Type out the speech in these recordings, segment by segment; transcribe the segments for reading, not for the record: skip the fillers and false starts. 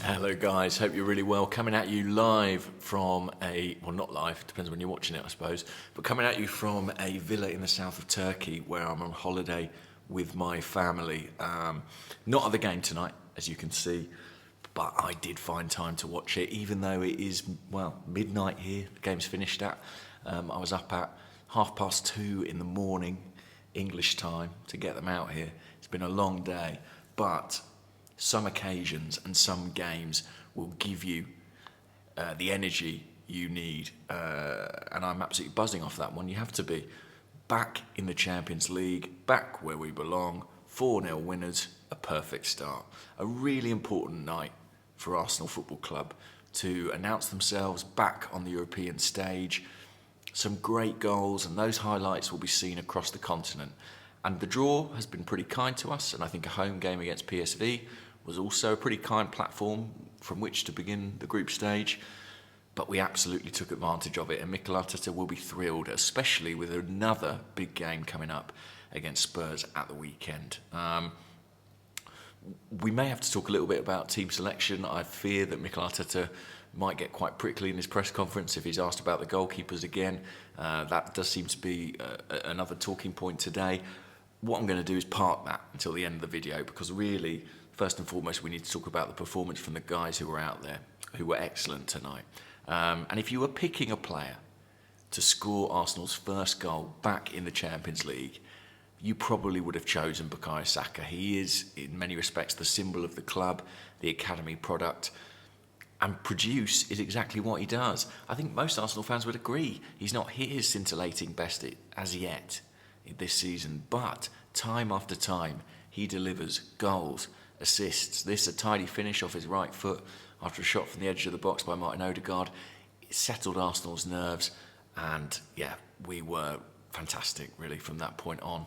Hello guys, hope you're really well. Coming at you live from well, not live, depends when you're watching it I suppose, but coming at you from a villa in the south of Turkey where I'm on holiday with my family. Not at the game tonight, as you can see, but I did find time to watch it, even though it is, well, midnight here, the game's finished at. I was up at 2:30 in the morning, English time, to get them out here. It's been a long day, but some occasions and some games will give you the energy you need, and I'm absolutely buzzing off that one. You have to be back in the Champions League, back where we belong, 4-0 winners, a perfect start. A really important night for Arsenal Football Club to announce themselves back on the European stage. Some great goals, and those highlights will be seen across the continent. And the draw has been pretty kind to us, and I think a home game against PSV was also a pretty kind platform from which to begin the group stage. But we absolutely took advantage of it, and Mikel Arteta will be thrilled, especially with another big game coming up against Spurs at the weekend. We may have to talk a little bit about team selection. I fear that Mikel Arteta might get quite prickly in his press conference if he's asked about the goalkeepers again. That does seem to be another talking point today. What I'm going to do is park that until the end of the video, because really, first and foremost, we need to talk about the performance from the guys who were out there, who were excellent tonight. And if you were picking a player to score Arsenal's first goal back in the Champions League, you probably would have chosen Bukayo Saka. He is, in many respects, the symbol of the club, the academy product, and produce is exactly what he does. I think most Arsenal fans would agree. He's not hit his scintillating best as yet this season, but time after time, he delivers goals, assists. This a tidy finish off his right foot after a shot from the edge of the box by Martin Odegaard. It settled Arsenal's nerves, and yeah, we were fantastic really from that point on.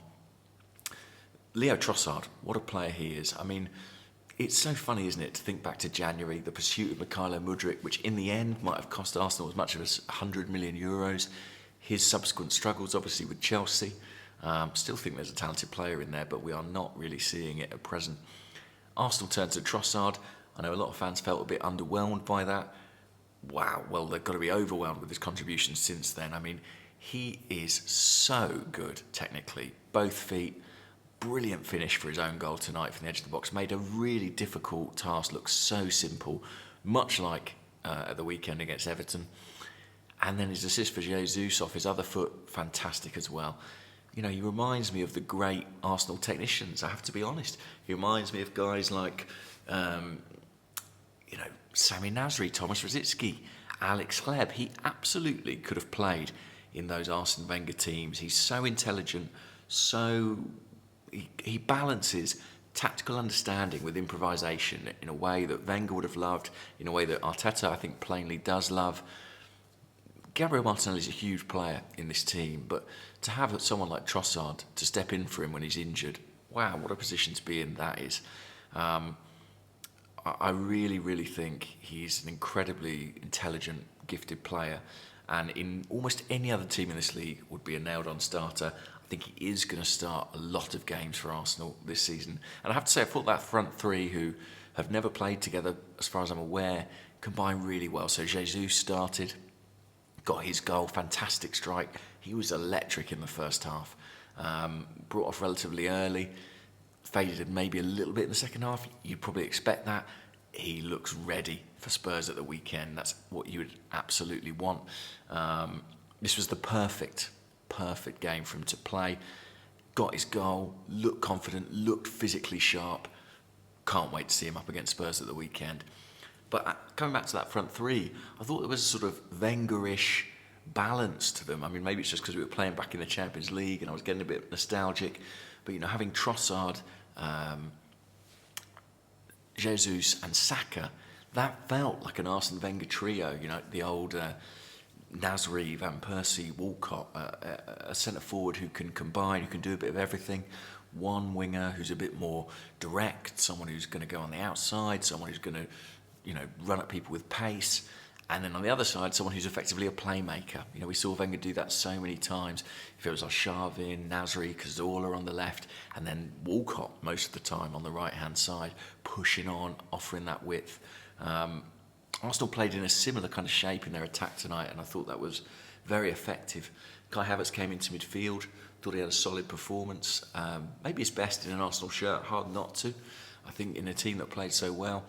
Leo Trossard, what a player he is. I mean, it's so funny, isn't it, to think back to January, the pursuit of Mykhailo Mudryk, which in the end might have cost Arsenal as much as 100 million euros. His subsequent struggles, obviously, with Chelsea. Still think there's a talented player in there, but we are not really seeing it at present. Arsenal turned to Trossard. I know a lot of fans felt a bit underwhelmed by that. Wow, well, they've got to be overwhelmed with his contributions since then. I mean, he is so good technically, both feet. Brilliant finish for his own goal tonight from the edge of the box. Made a really difficult task look so simple, much like at the weekend against Everton. And then his assist for Jesus off his other foot, fantastic as well. You know, he reminds me of the great Arsenal technicians, I have to be honest. He reminds me of guys like, Sami Nasri, Thomas Rosicky, Alex Hleb. He absolutely could have played in those Arsene Wenger teams. He's so intelligent, he balances tactical understanding with improvisation in a way that Wenger would have loved, in a way that Arteta, I think, plainly does love. Gabriel Martinelli is a huge player in this team, but to have someone like Trossard to step in for him when he's injured, wow, what a position to be in that is. I really, really think he's an incredibly intelligent, gifted player, and in almost any other team in this league would be a nailed-on starter. I think he is going to start a lot of games for Arsenal this season. And I have to say, I thought that front three, who have never played together, as far as I'm aware, combined really well. So Jesus started, got his goal, fantastic strike. He was electric in the first half. Brought off relatively early, faded maybe a little bit in the second half. You'd probably expect that. He looks ready for Spurs at the weekend. That's what you would absolutely want. This was the perfect game for him to play. Got his goal, looked confident, looked physically sharp. Can't wait to see him up against Spurs at the weekend. But coming back to that front three, I thought there was a sort of Wenger-ish balance to them. I mean, maybe it's just because we were playing back in the Champions League and I was getting a bit nostalgic. But, having Trossard, Jesus and Saka, that felt like an Arsene Wenger trio. The old Nasri, Van Persie, Walcott, a centre-forward who can combine, who can do a bit of everything. One winger who's a bit more direct, someone who's going to go on the outside, someone who's going to, run at people with pace. And then on the other side, someone who's effectively a playmaker. We saw Wenger do that so many times. If it was Arshavin, Nasri, Cazorla on the left, and then Walcott most of the time on the right-hand side, pushing on, offering that width. Arsenal played in a similar kind of shape in their attack tonight, and I thought that was very effective. Kai Havertz came into midfield, thought he had a solid performance. Maybe his best in an Arsenal shirt, hard not to. I think in a team that played so well.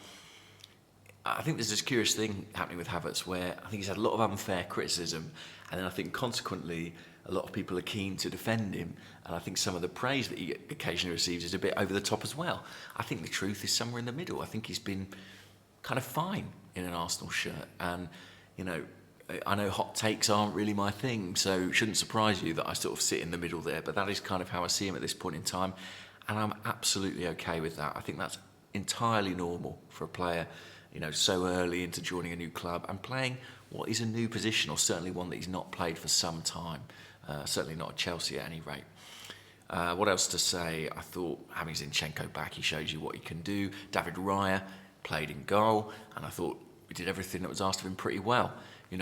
I think there's this curious thing happening with Havertz where I think he's had a lot of unfair criticism, and then I think consequently a lot of people are keen to defend him, and I think some of the praise that he occasionally receives is a bit over the top as well. I think the truth is somewhere in the middle. I think he's been kind of fine in an Arsenal shirt, and I know hot takes aren't really my thing, so it shouldn't surprise you that I sort of sit in the middle there, but that is kind of how I see him at this point in time, and I'm absolutely okay with that. I think that's entirely normal for a player, so early into joining a new club and playing what is a new position, or certainly one that he's not played for some time, certainly not at Chelsea at any rate. What else to say? I thought having Zinchenko back, he shows you what he can do. David Raya played in goal, and I thought he did everything that was asked of him pretty well. He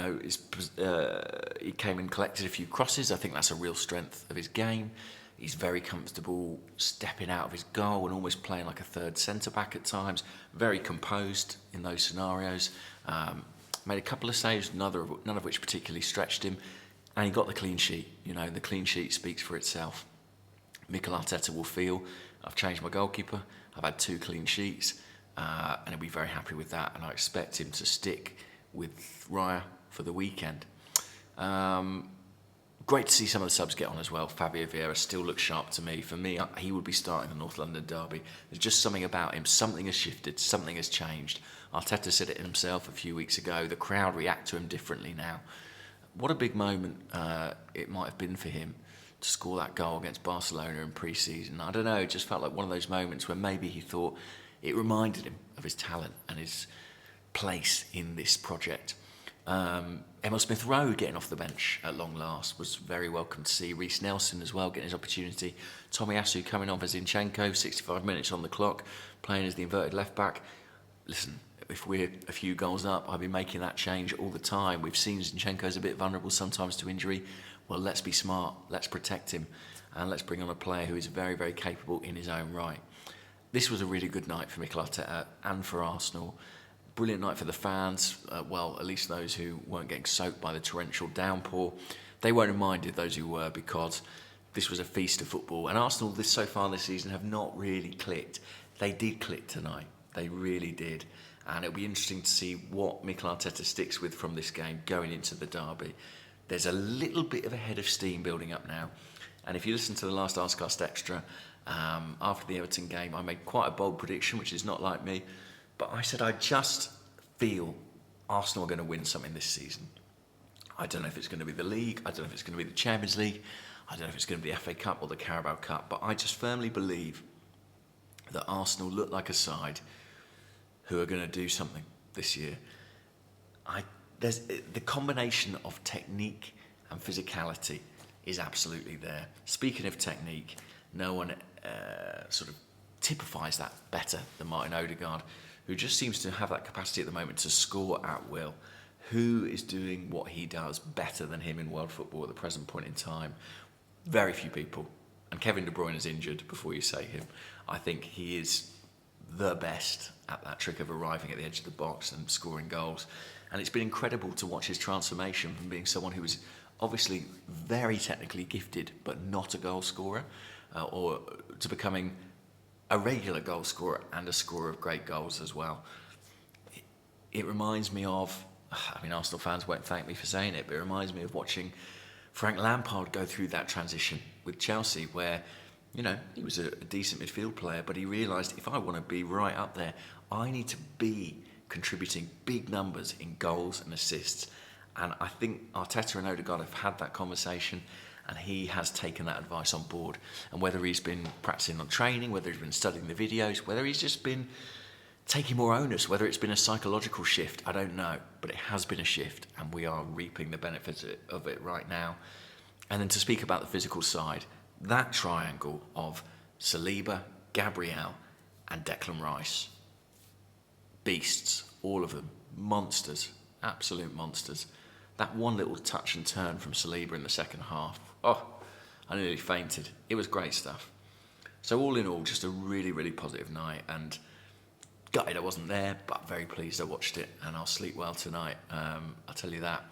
came and collected a few crosses. I think that's a real strength of his game. He's very comfortable stepping out of his goal and almost playing like a third centre-back at times. Very composed in those scenarios. Made a couple of saves, none of which particularly stretched him. And he got the clean sheet. The clean sheet speaks for itself. Mikel Arteta will feel, I've changed my goalkeeper. I've had 2 clean sheets. And he'll be very happy with that. And I expect him to stick with Raya for the weekend. Great to see some of the subs get on as well. Fabio Vieira still looks sharp to me. For me, he would be starting the North London derby. There's just something about him. Something has shifted. Something has changed. Arteta said it himself a few weeks ago. The crowd react to him differently now. What a big moment it might have been for him to score that goal against Barcelona in pre-season. I don't know, it just felt like one of those moments where maybe he thought it reminded him of his talent and his place in this project. Emil Smith-Rowe getting off the bench at long last was very welcome to see. Reece Nelson as well getting his opportunity. Tomiyasu coming on for Zinchenko, 65 minutes on the clock, playing as the inverted left back. Listen, if we're a few goals up, I've been making that change all the time. We've seen Zinchenko's a bit vulnerable sometimes to injury. Well, let's be smart, let's protect him, and let's bring on a player who is very, very capable in his own right. This was a really good night for Mikel Arteta and for Arsenal. Brilliant night for the fans, at least those who weren't getting soaked by the torrential downpour. They weren't reminded, those who were, because this was a feast of football. And Arsenal, so far this season, have not really clicked. They did click tonight. They really did. And it'll be interesting to see what Mikel Arteta sticks with from this game going into the derby. There's a little bit of a head of steam building up now. And if you listen to the last Arscast Extra, after the Everton game, I made quite a bold prediction, which is not like me. But I said I just feel Arsenal are going to win something this season. I don't know if it's going to be the league. I don't know if it's going to be the Champions League. I don't know if it's going to be the FA Cup or the Carabao Cup. But I just firmly believe that Arsenal look like a side who are going to do something this year. There's the combination of technique and physicality is absolutely there. Speaking of technique, no one sort of typifies that better than Martin Odegaard, who just seems to have that capacity at the moment to score at will. Who is doing what he does better than him in world football at the present point in time? Very few people. And Kevin De Bruyne is injured before you say him. I think he is the best at that trick of arriving at the edge of the box and scoring goals. And it's been incredible to watch his transformation from being someone who was obviously very technically gifted but not a goal scorer, or to becoming a regular goal scorer and a scorer of great goals as well. It reminds me of, Arsenal fans won't thank me for saying it, but it reminds me of watching Frank Lampard go through that transition with Chelsea where, he was a decent midfield player, but he realised if I want to be right up there, I need to be contributing big numbers in goals and assists. And I think Arteta and Odegaard have had that conversation, and he has taken that advice on board. And whether he's been practicing on training, whether he's been studying the videos, whether he's just been taking more onus, whether it's been a psychological shift, I don't know. But it has been a shift, and we are reaping the benefits of it right now. And then to speak about the physical side, that triangle of Saliba, Gabriel, and Declan Rice. Beasts, all of them. Monsters, absolute monsters. That one little touch and turn from Saliba in the second half. Oh, I nearly fainted. It was great stuff. So all in all, just a really, really positive night, and Gutted I wasn't there, but very pleased I watched it, and I'll sleep well tonight. I'll tell you that.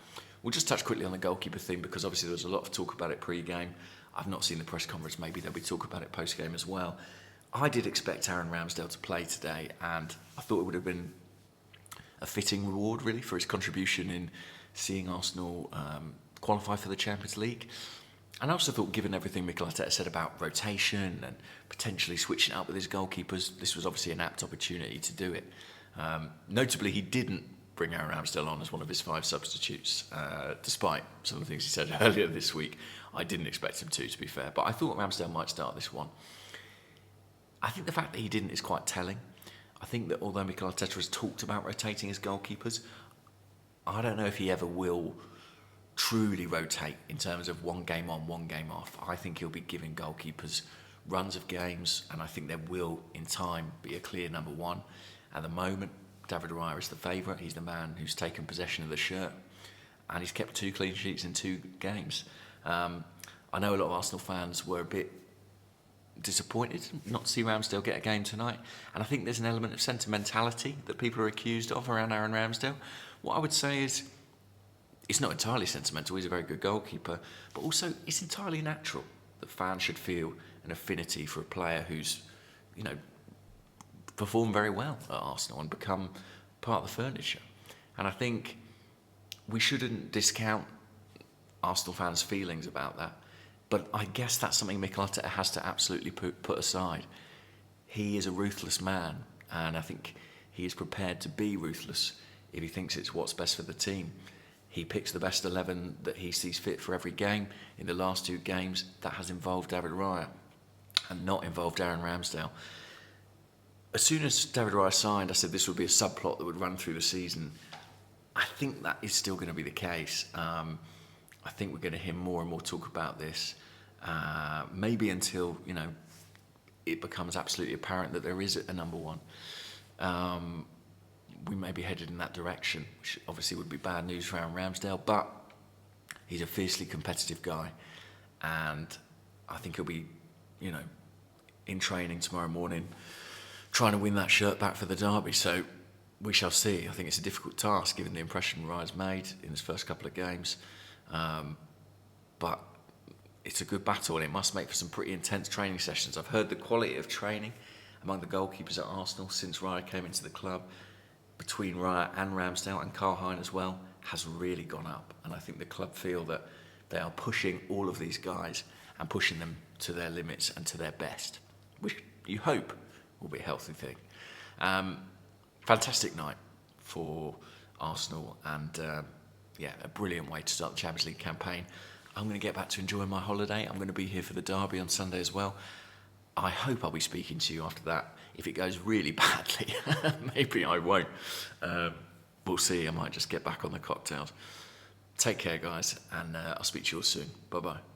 We'll just touch quickly on the goalkeeper thing, because obviously there was a lot of talk about it pre-game. I've not seen the press conference. Maybe there'll be talk about it post-game as well. I did expect Aaron Ramsdale to play today, and I thought it would have been a fitting reward, really, for his contribution in seeing Arsenal qualify for the Champions League. And I also thought, given everything Mikel Arteta said about rotation and potentially switching up with his goalkeepers, this was obviously an apt opportunity to do it. Notably, he didn't bring Aaron Ramsdale on as one of his 5 substitutes, despite some of the things he said earlier this week. I didn't expect him to be fair, but I thought Ramsdale might start this one. I think the fact that he didn't is quite telling. I think that although Mikel Arteta has talked about rotating his goalkeepers, I don't know if he ever will truly rotate in terms of one game on, one game off. I think he'll be giving goalkeepers runs of games, and I think there will, in time, be a clear number one. At the moment, David Raya is the favourite. He's the man who's taken possession of the shirt, and he's kept 2 clean sheets in 2 games. I know a lot of Arsenal fans were a bit disappointed not to see Ramsdale get a game tonight, and I think there's an element of sentimentality that people are accused of around Aaron Ramsdale. What I would say is, it's not entirely sentimental. He's a very good goalkeeper, but also it's entirely natural that fans should feel an affinity for a player who's, performed very well at Arsenal and become part of the furniture. And I think we shouldn't discount Arsenal fans' feelings about that. But I guess that's something Mikel Arteta has to absolutely put aside. He is a ruthless man, and I think he is prepared to be ruthless if he thinks it's what's best for the team. He picks the best 11 that he sees fit for every game. In the last 2 games, that has involved David Raya and not involved Aaron Ramsdale. As soon as David Raya signed, I said this would be a subplot that would run through the season. I think that is still going to be the case. I think we're going to hear more and more talk about this, maybe until, it becomes absolutely apparent that there is a number one. We may be headed in that direction, which obviously would be bad news for Aaron Ramsdale, but he's a fiercely competitive guy, and I think he'll be, in training tomorrow morning, trying to win that shirt back for the derby. So we shall see. I think it's a difficult task, given the impression Raya's made in his first couple of games. But it's a good battle, and it must make for some pretty intense training sessions. I've heard the quality of training among the goalkeepers at Arsenal since Raya came into the club, between Raya and Ramsdale and Karl Hein as well, has really gone up. And I think the club feel that they are pushing all of these guys and pushing them to their limits and to their best, which you hope will be a healthy thing. Fantastic night for Arsenal, and a brilliant way to start the Champions League campaign. I'm going to get back to enjoying my holiday. I'm going to be here for the derby on Sunday as well. I hope I'll be speaking to you after that. If it goes really badly, maybe I won't. We'll see. I might just get back on the cocktails. Take care, guys, and I'll speak to you all soon. Bye-bye.